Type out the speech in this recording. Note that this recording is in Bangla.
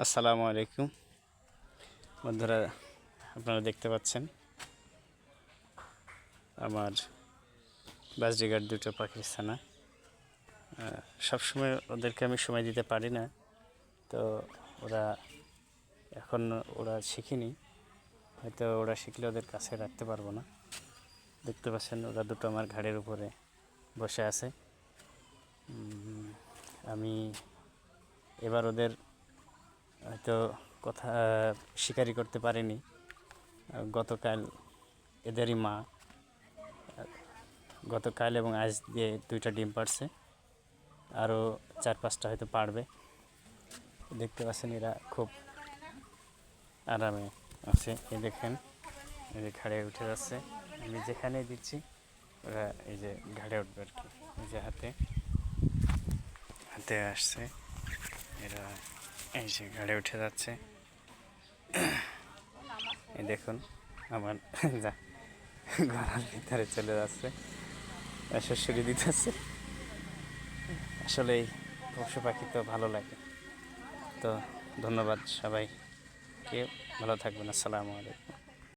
আসসালামু আলাইকুম বন্ধুরা, আপনারা দেখতে পাচ্ছেন আমার বাজরিগার দুটো পাখির ছানা। সবসময় ওদেরকে আমি সময় দিতে পারি না, তো ওরা এখন শিখিনি, হয়তো ওরা শিখলে ওদের কাছে রাখতে পারবো না। দেখতে পাচ্ছেন ওরা দুটো আমার ঘাড়ের উপরে বসে আছে। আমি এবার ওদের হয়তো কথা শিকারি করতে পারিনি। গতকাল এদেরই মা গতকাল এবং আজ দিয়ে 2টা ডিম পাড়ছে, আরও 4-5টা হয়তো পারবে। দেখতে পাচ্ছেন এরা খুব আরামে আছে। এই দেখেন, এই যে ঘাড়ে উঠে যাচ্ছে, আমি যেখানে দিচ্ছি ওরা এই যে ঘাড়ে উঠবে আর কি। এই যে হাতে হাতে আসছে, এরা এই যে ঘাড়ে উঠে যাচ্ছে। এই দেখুন আমার যা গলার ভিতরে চলে যাচ্ছে, শ্বশুরি দিতেছে। আসলেই পশু পাখি তো ভালো লাগে। তো ধন্যবাদ সবাইকে, ভালো থাকবেন। আসসালামু আলাইকুম।